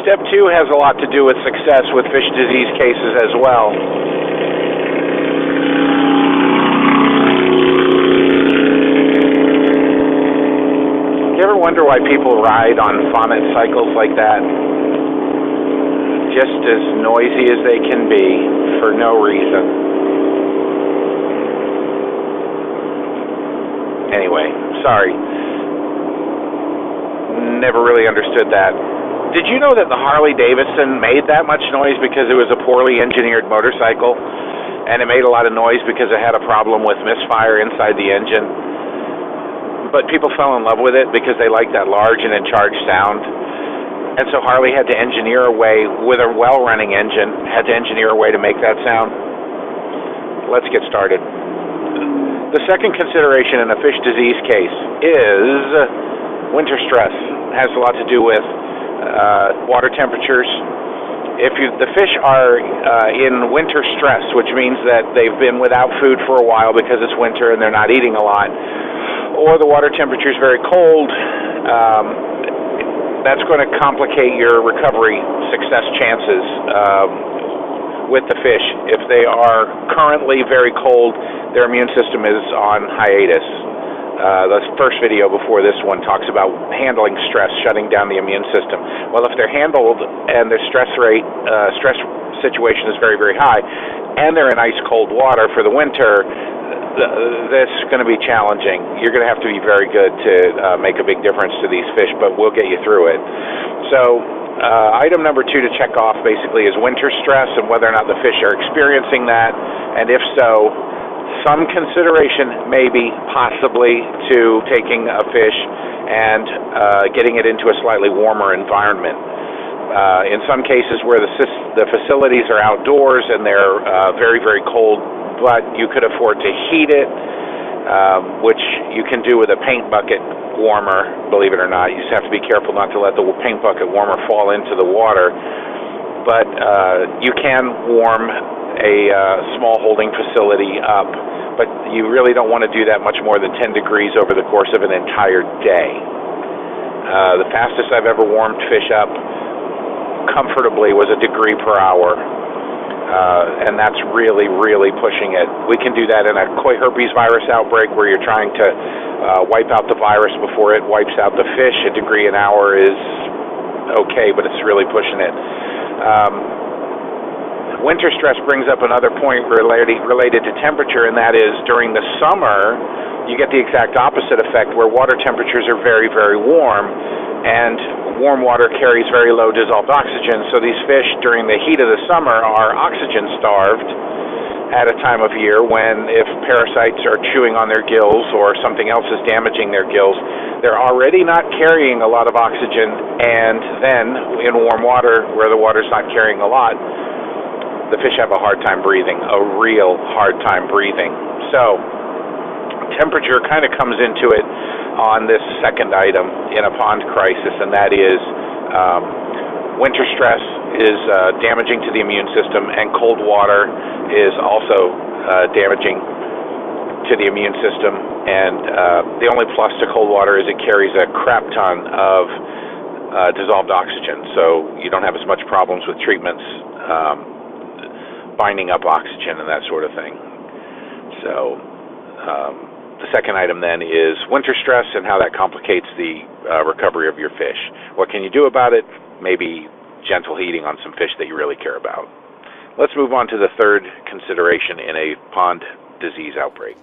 Step 2 has a lot to do with success with fish disease cases as well. You ever wonder why people ride on vomit cycles like that? Just as noisy as they can be for no reason. Anyway, sorry. Never really understood that. Did you know that the Harley-Davidson made that much noise because it was a poorly engineered motorcycle? And it made a lot of noise because it had a problem with misfire inside the engine. But people fell in love with it because they liked that large and in-charge sound. And so Harley had to engineer a way, with a well-running engine, had to engineer a way to make that sound. Let's get started. The second consideration in a fish disease case is winter stress. It has a lot to do with water temperatures. If the fish are in winter stress, which means that they've been without food for a while because it's winter and they're not eating a lot, or the water temperature is very cold, that's going to complicate your recovery success chances with the fish. If they are currently very cold, their immune system is on hiatus. The first video before this one talks about handling stress, shutting down the immune system. Well, if they're handled and their stress situation is very, very high, and they're in ice cold water for the winter, this is going to be challenging. You're going to have to be very good to make a big difference to these fish, but we'll get you through it. So, item number 2 to check off basically is winter stress and whether or not the fish are experiencing that, and if so, some consideration maybe possibly to taking a fish and getting it into a slightly warmer environment. In some cases where the facilities are outdoors and they're very, very cold, but you could afford to heat it, which you can do with a paint bucket warmer, believe it or not. You just have to be careful not to let the paint bucket warmer fall into the water. But you can warm a small holding facility up, but you really don't want to do that much more than 10 degrees over the course of an entire day. The fastest I've ever warmed fish up comfortably was 1 degree per hour, and that's really, really pushing it. We can do that in a koi herpes virus outbreak where you're trying to wipe out the virus before it wipes out the fish. 1 degree an hour is okay, but it's really pushing it. Winter stress brings up another point related to temperature, and that is during the summer, you get the exact opposite effect where water temperatures are very, very warm, and warm water carries very low dissolved oxygen, so these fish during the heat of the summer are oxygen starved at a time of year when, if parasites are chewing on their gills or something else is damaging their gills, they're already not carrying a lot of oxygen, and then in warm water where the water's not carrying a lot, the fish have a hard time breathing, a real hard time breathing. So temperature kind of comes into it on this second item in a pond crisis, and that is winter stress is damaging to the immune system, and cold water is also damaging to the immune system. And the only plus to cold water is it carries a crap ton of dissolved oxygen, so you don't have as much problems with treatments binding up oxygen and that sort of thing. So the second item then is winter stress and how that complicates the recovery of your fish. What can you do about it? Maybe gentle heating on some fish that you really care about. Let's move on to the third consideration in a pond disease outbreak.